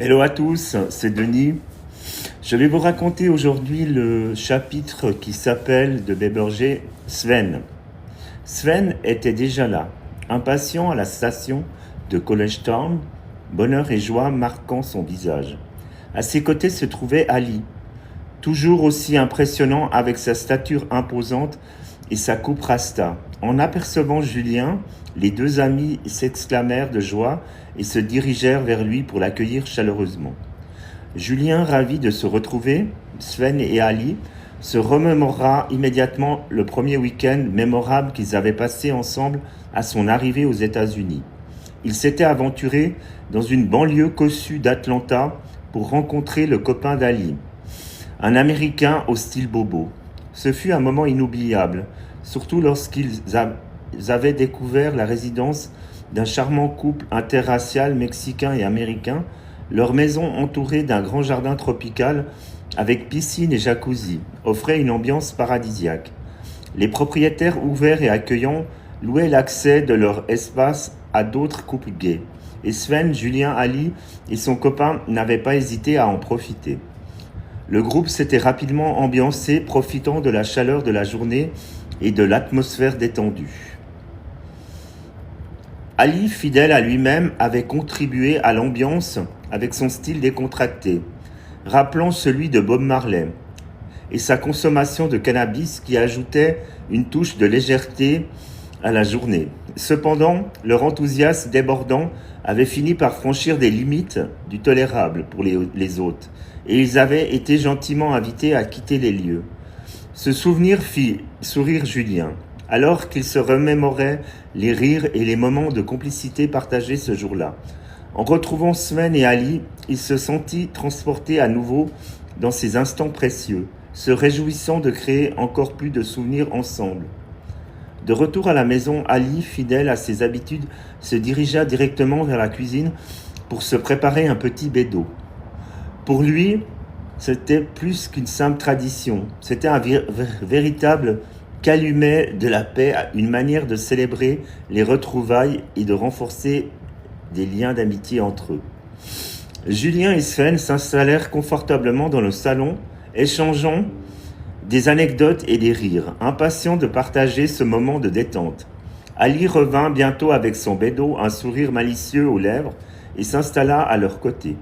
Hello à tous, c'est Denis. Je vais vous raconter aujourd'hui le chapitre qui s'appelle de Weberger Sven. Sven était déjà là, impatient à la station de College Town, bonheur et joie marquant son visage. À ses côtés se trouvait Ali, toujours aussi impressionnant avec sa stature imposante et sa coupe rasta. En apercevant Julien, les deux amis s'exclamèrent de joie et se dirigèrent vers lui pour l'accueillir chaleureusement. Julien, ravi de se retrouver, Sven et Ali, se remémora immédiatement le premier week-end mémorable qu'ils avaient passé ensemble à son arrivée aux États-Unis. Ils s'étaient aventurés dans une banlieue cossue d'Atlanta pour rencontrer le copain d'Ali, un Américain au style bobo. Ce fut un moment inoubliable, surtout lorsqu'ils avaient découvert la résidence d'un charmant couple interracial mexicain et américain, leur maison entourée d'un grand jardin tropical avec piscine et jacuzzi offrait une ambiance paradisiaque. Les propriétaires ouverts et accueillants louaient l'accès de leur espace à d'autres couples gays, et Sven, Julien, Ali et son copain n'avaient pas hésité à en profiter. Le groupe s'était rapidement ambiancé, profitant de la chaleur de la journée et de l'atmosphère détendue. Ali, fidèle à lui-même, avait contribué à l'ambiance avec son style décontracté, rappelant celui de Bob Marley, et sa consommation de cannabis qui ajoutait une touche de légèreté à la journée. Cependant, leur enthousiasme débordant avait fini par franchir des limites du tolérable pour les hôtes, et ils avaient été gentiment invités à quitter les lieux. Ce souvenir fit sourire Julien, alors qu'il se remémorait les rires et les moments de complicité partagés ce jour-là. En retrouvant Sven et Ali, il se sentit transporté à nouveau dans ces instants précieux, se réjouissant de créer encore plus de souvenirs ensemble. De retour à la maison, Ali, fidèle à ses habitudes, se dirigea directement vers la cuisine pour se préparer un petit bédo. Pour lui, c'était plus qu'une simple tradition, c'était un véritable calumet de la paix, une manière de célébrer les retrouvailles et de renforcer des liens d'amitié entre eux. Julien et Sven s'installèrent confortablement dans le salon, échangeant des anecdotes et des rires, impatients de partager ce moment de détente. Ali revint bientôt avec son bédo, un sourire malicieux aux lèvres, et s'installa à leur côté.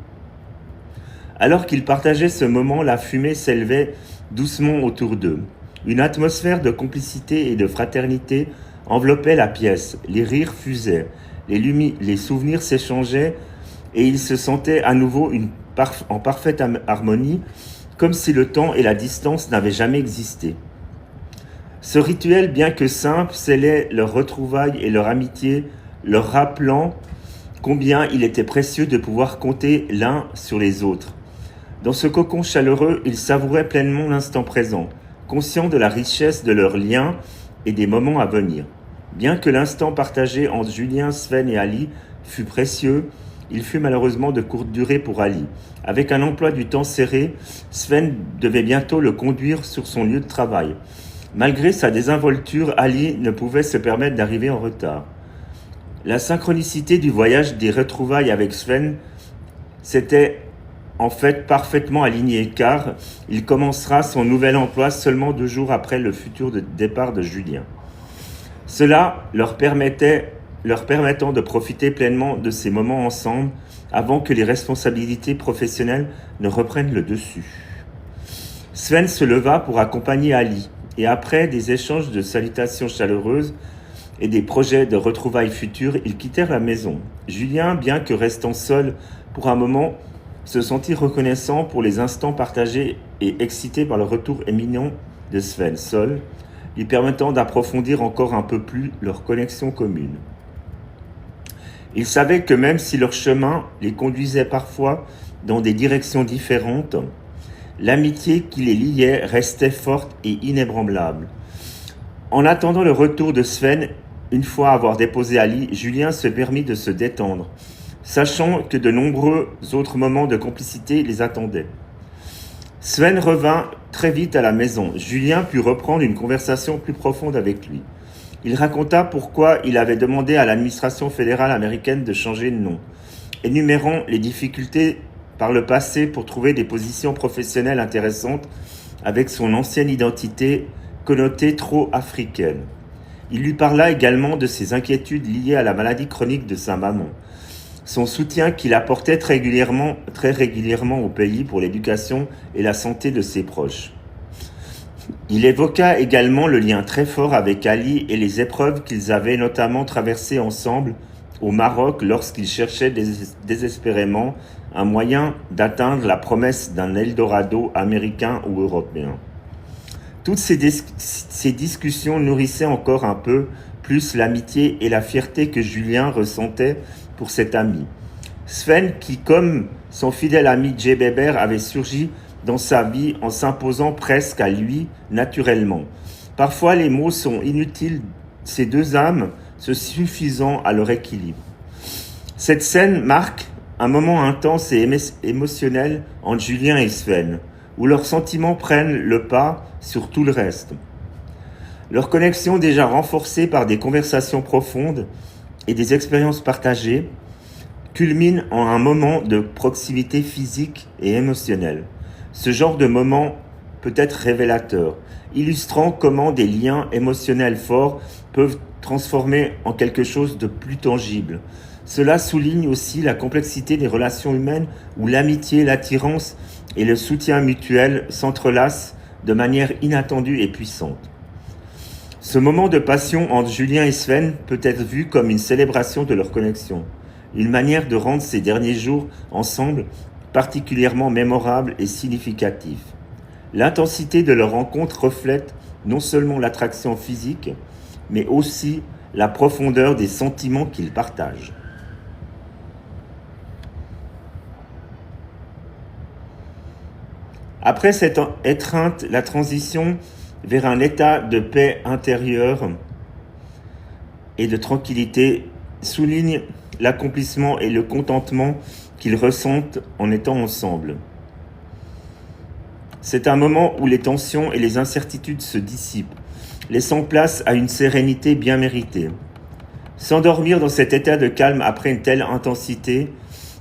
Alors qu'ils partageaient ce moment, la fumée s'élevait doucement autour d'eux. Une atmosphère de complicité et de fraternité enveloppait la pièce. Les rires fusaient, les souvenirs s'échangeaient et ils se sentaient à nouveau en parfaite harmonie, comme si le temps et la distance n'avaient jamais existé. Ce rituel, bien que simple, scellait leur retrouvailles et leur amitié, leur rappelant combien il était précieux de pouvoir compter l'un sur les autres. Dans ce cocon chaleureux, ils savouraient pleinement l'instant présent, conscients de la richesse de leurs liens et des moments à venir. Bien que l'instant partagé entre Julien, Sven et Ali fût précieux, il fut malheureusement de courte durée pour Ali. Avec un emploi du temps serré, Sven devait bientôt le conduire sur son lieu de travail. Malgré sa désinvolture, Ali ne pouvait se permettre d'arriver en retard. La synchronicité du voyage des retrouvailles avec Sven s'était en fait parfaitement aligné car il commencera son nouvel emploi seulement 2 jours après le futur départ de Julien. Cela leur permettant de profiter pleinement de ces moments ensemble avant que les responsabilités professionnelles ne reprennent le dessus. Sven se leva pour accompagner Ali et après des échanges de salutations chaleureuses et des projets de retrouvailles futures, ils quittèrent la maison. Julien, bien que restant seul pour un moment, se sentit reconnaissant pour les instants partagés et excité par le retour éminent de Sven, seul, lui permettant d'approfondir encore un peu plus leur connexion commune. Il savait que même si leur chemin les conduisait parfois dans des directions différentes, l'amitié qui les liait restait forte et inébranlable. En attendant le retour de Sven, une fois avoir déposé Ali, Julien se permit de se détendre, sachant que de nombreux autres moments de complicité les attendaient. Sven revint très vite à la maison. Julien put reprendre une conversation plus profonde avec lui. Il raconta pourquoi il avait demandé à l'administration fédérale américaine de changer de nom, énumérant les difficultés par le passé pour trouver des positions professionnelles intéressantes avec son ancienne identité connotée trop africaine. Il lui parla également de ses inquiétudes liées à la maladie chronique de sa maman, son soutien qu'il apportait très régulièrement au pays pour l'éducation et la santé de ses proches. Il évoqua également le lien très fort avec Ali et les épreuves qu'ils avaient notamment traversées ensemble au Maroc lorsqu'ils cherchaient désespérément un moyen d'atteindre la promesse d'un Eldorado américain ou européen. Toutes ces discussions nourrissaient encore un peu plus l'amitié et la fierté que Julien ressentait pour cet ami. Sven, qui comme son fidèle ami Jay Beber avait surgi dans sa vie en s'imposant presque à lui naturellement. Parfois les mots sont inutiles, ces deux âmes se suffisant à leur équilibre. Cette scène marque un moment intense et émotionnel entre Julien et Sven, où leurs sentiments prennent le pas sur tout le reste. Leur connexion, déjà renforcée par des conversations profondes et des expériences partagées, culmine en un moment de proximité physique et émotionnelle. Ce genre de moment peut être révélateur, illustrant comment des liens émotionnels forts peuvent transformer en quelque chose de plus tangible. Cela souligne aussi la complexité des relations humaines où l'amitié, l'attirance et le soutien mutuel s'entrelacent de manière inattendue et puissante. Ce moment de passion entre Julien et Sven peut être vu comme une célébration de leur connexion, une manière de rendre ces derniers jours ensemble particulièrement mémorables et significatifs. L'intensité de leur rencontre reflète non seulement l'attraction physique, mais aussi la profondeur des sentiments qu'ils partagent. Après cette étreinte, la transition vers un état de paix intérieure et de tranquillité souligne l'accomplissement et le contentement qu'ils ressentent en étant ensemble. C'est un moment où les tensions et les incertitudes se dissipent, laissant place à une sérénité bien méritée. S'endormir dans cet état de calme après une telle intensité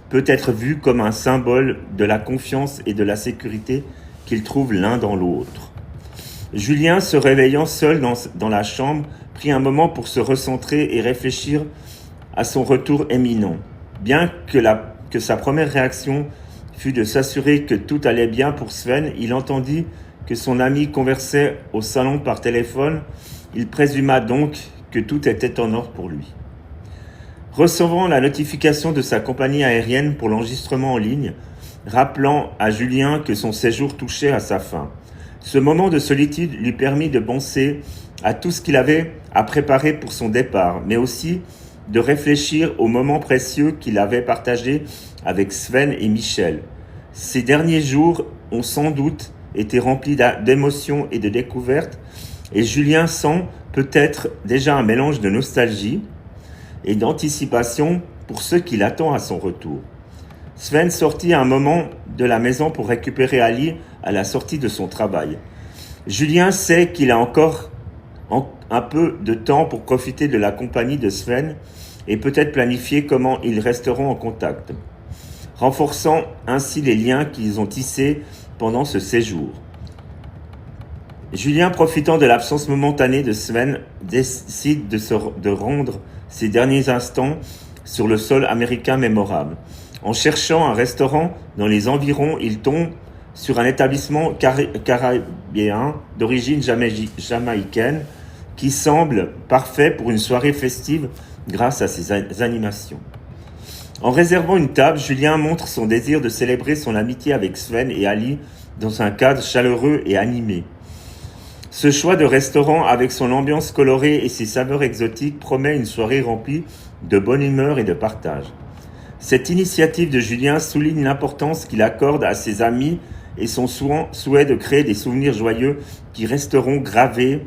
peut être vu comme un symbole de la confiance et de la sécurité qu'ils trouvent l'un dans l'autre. Julien, se réveillant seul dans la chambre, prit un moment pour se recentrer et réfléchir à son retour imminent. Bien que sa première réaction fut de s'assurer que tout allait bien pour Sven, il entendit que son ami conversait au salon par téléphone. Il présuma donc que tout était en ordre pour lui. Recevant la notification de sa compagnie aérienne pour l'enregistrement en ligne, rappelant à Julien que son séjour touchait à sa fin. Ce moment de solitude lui permit de penser à tout ce qu'il avait à préparer pour son départ, mais aussi de réfléchir aux moments précieux qu'il avait partagés avec Sven et Michel. Ces derniers jours ont sans doute été remplis d'émotions et de découvertes, et Julien sent peut-être déjà un mélange de nostalgie et d'anticipation pour ce qui l'attend à son retour. Sven sortit à un moment de la maison pour récupérer Ali à la sortie de son travail. Julien sait qu'il a encore un peu de temps pour profiter de la compagnie de Sven et peut-être planifier comment ils resteront en contact, renforçant ainsi les liens qu'ils ont tissés pendant ce séjour. Julien, profitant de l'absence momentanée de Sven, décide de rendre ses derniers instants sur le sol américain mémorable. En cherchant un restaurant dans les environs, il tombe sur un établissement caribéen d'origine jamaïcaine qui semble parfait pour une soirée festive grâce à ses animations. En réservant une table, Julien montre son désir de célébrer son amitié avec Sven et Ali dans un cadre chaleureux et animé. Ce choix de restaurant avec son ambiance colorée et ses saveurs exotiques promet une soirée remplie de bonne humeur et de partage. Cette initiative de Julien souligne l'importance qu'il accorde à ses amis et son souhait de créer des souvenirs joyeux qui resteront gravés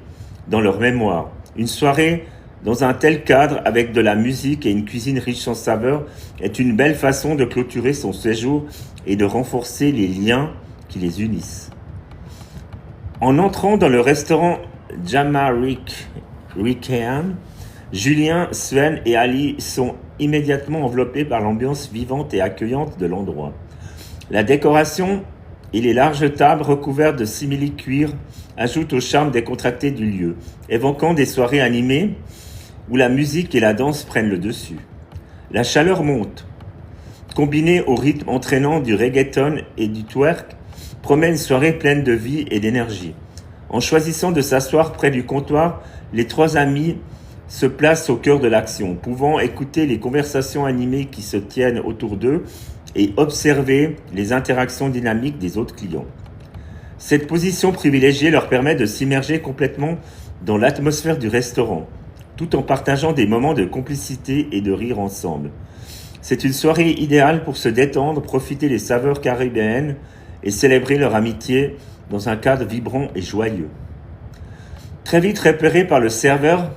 dans leur mémoire. Une soirée dans un tel cadre, avec de la musique et une cuisine riche en saveurs, est une belle façon de clôturer son séjour et de renforcer les liens qui les unissent. En entrant dans le restaurant Jamaïcain, Julien, Sven et Ali sont immédiatement enveloppés par l'ambiance vivante et accueillante de l'endroit. La décoration et les larges tables recouvertes de simili-cuir ajoutent au charme décontracté du lieu, évoquant des soirées animées où la musique et la danse prennent le dessus. La chaleur monte, combinée au rythme entraînant du reggaeton et du twerk, promet une soirée pleine de vie et d'énergie. En choisissant de s'asseoir près du comptoir, les trois amis se placent au cœur de l'action, pouvant écouter les conversations animées qui se tiennent autour d'eux et observer les interactions dynamiques des autres clients. Cette position privilégiée leur permet de s'immerger complètement dans l'atmosphère du restaurant, tout en partageant des moments de complicité et de rire ensemble. C'est une soirée idéale pour se détendre, profiter des saveurs caribéennes et célébrer leur amitié dans un cadre vibrant et joyeux. Très vite repéré par le serveur,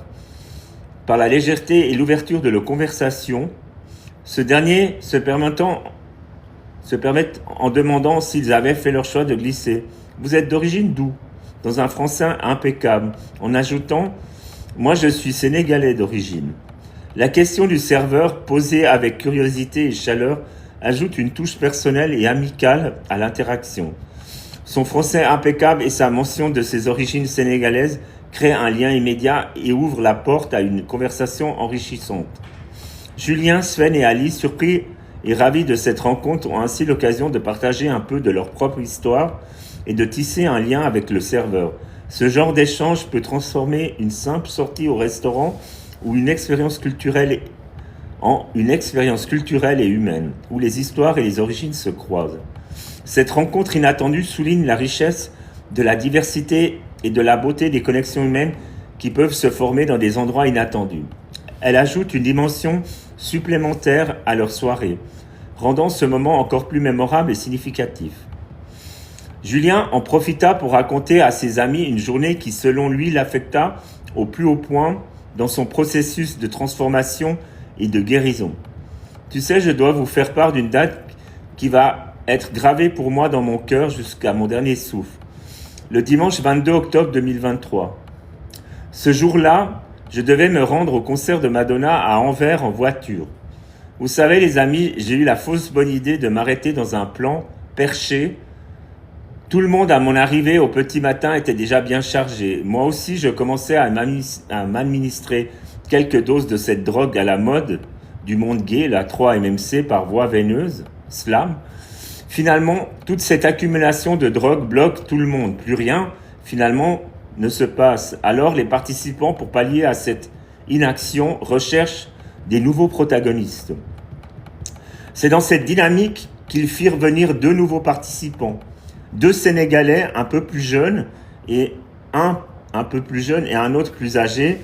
par la légèreté et l'ouverture de la conversation, ce dernier se permet en demandant s'ils avaient fait leur choix de glisser « Vous êtes d'origine d'où ?» dans un français impeccable, en ajoutant « Moi je suis sénégalais d'origine ». La question du serveur, posée avec curiosité et chaleur, ajoute une touche personnelle et amicale à l'interaction. Son français impeccable et sa mention de ses origines sénégalaises créent un lien immédiat et ouvrent la porte à une conversation enrichissante. Julien, Sven et Ali, surpris et ravis de cette rencontre, ont ainsi l'occasion de partager un peu de leur propre histoire et de tisser un lien avec le serveur. Ce genre d'échange peut transformer une simple sortie au restaurant ou une expérience culturelle et humaine, où les histoires et les origines se croisent. Cette rencontre inattendue souligne la richesse de la diversité et de la beauté des connexions humaines qui peuvent se former dans des endroits inattendus. Elle ajoute une dimension supplémentaire à leur soirée, rendant ce moment encore plus mémorable et significatif. Julien en profita pour raconter à ses amis une journée qui, selon lui, l'affecta au plus haut point dans son processus de transformation et de guérison. Tu sais, je dois vous faire part d'une date qui va être gravée pour moi dans mon cœur jusqu'à mon dernier souffle. Le dimanche 22 octobre 2023. Ce jour-là, je devais me rendre au concert de Madonna à Anvers en voiture. Vous savez les amis, j'ai eu la fausse bonne idée de m'arrêter dans un plan perché. Tout le monde à mon arrivée au petit matin était déjà bien chargé. Moi aussi, je commençais à m'administrer quelques doses de cette drogue à la mode du monde gay, la 3-MMC par voie veineuse, slam. Finalement, toute cette accumulation de drogue bloque tout le monde. Plus rien, finalement, ne se passe. Alors, les participants, pour pallier à cette inaction, recherchent des nouveaux protagonistes. C'est dans cette dynamique qu'ils firent venir deux nouveaux participants. Deux Sénégalais un peu plus jeunes et un peu plus jeune et un autre plus âgé.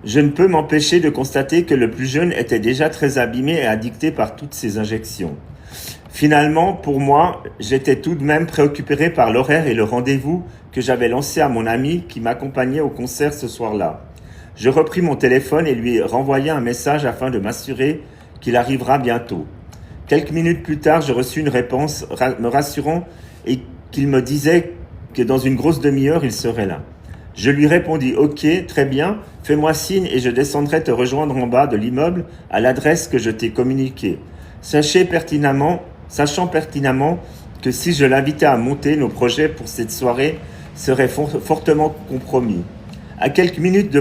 Je ne peux m'empêcher de constater que le plus jeune était déjà très abîmé et addicté par toutes ces injections. Finalement, pour moi, j'étais tout de même préoccupé par l'horaire et le rendez-vous que j'avais lancé à mon ami qui m'accompagnait au concert ce soir-là. Je repris mon téléphone et lui renvoyai un message afin de m'assurer qu'il arrivera bientôt. Quelques minutes plus tard, je reçus une réponse me rassurant et qu'il me disait que dans une grosse demi-heure, il serait là. Je lui répondis « Ok, très bien, fais-moi signe et je descendrai te rejoindre en bas de l'immeuble à l'adresse que je t'ai communiquée. Sachant pertinemment que si je l'invitais à monter, nos projets pour cette soirée seraient fortement compromis. À quelques minutes de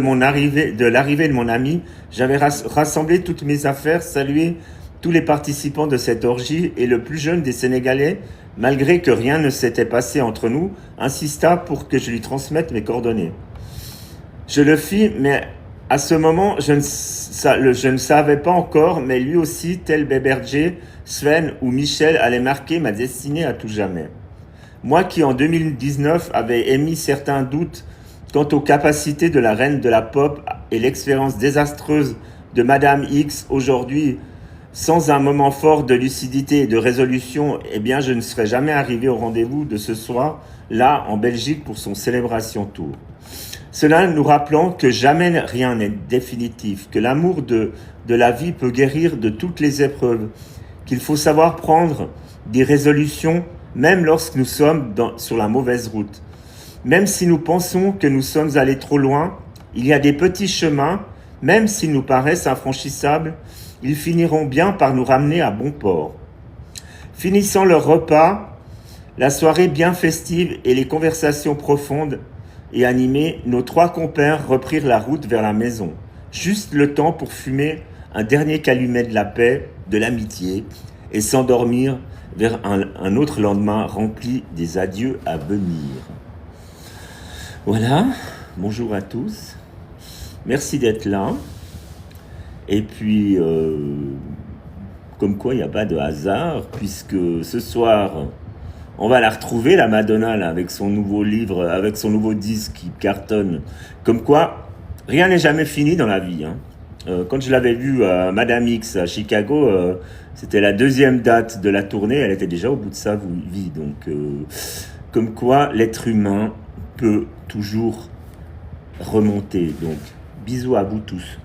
l'arrivée de mon ami, j'avais rassemblé toutes mes affaires, salué tous les participants de cette orgie et le plus jeune des Sénégalais, malgré que rien ne s'était passé entre nous, insista pour que je lui transmette mes coordonnées. Je le fis, mais à ce moment, je ne savais pas encore, mais lui aussi, tel Béberger, Sven ou Michel, allait marquer ma destinée à tout jamais. Moi qui, en 2019, avais émis certains doutes quant aux capacités de la reine de la pop et l'expérience désastreuse de Madame X, aujourd'hui, sans un moment fort de lucidité et de résolution, eh bien, je ne serais jamais arrivé au rendez-vous de ce soir, là, en Belgique, pour son célébration tour. Cela nous rappelant que jamais rien n'est définitif, que l'amour de la vie peut guérir de toutes les épreuves, qu'il faut savoir prendre des résolutions, même lorsque nous sommes sur la mauvaise route. Même si nous pensons que nous sommes allés trop loin, il y a des petits chemins, même s'ils nous paraissent infranchissables, ils finiront bien par nous ramener à bon port. Finissant leur repas, la soirée bien festive et les conversations profondes et animées, nos 3 compères reprirent la route vers la maison. Juste le temps pour fumer un dernier calumet de la paix, de l'amitié, et s'endormir vers un autre lendemain rempli des adieux à venir. Voilà, bonjour à tous, merci d'être là. Et puis, comme quoi il n'y a pas de hasard, puisque ce soir, on va la retrouver, la Madonna, là, avec son nouveau livre, avec son nouveau disque qui cartonne. Comme quoi, rien n'est jamais fini dans la vie. Hein. Quand je l'avais vue à Madame X à Chicago, c'était la 2e date de la tournée, elle était déjà au bout de sa vie. Donc, comme quoi l'être humain peut toujours remonter. Donc, bisous à vous tous.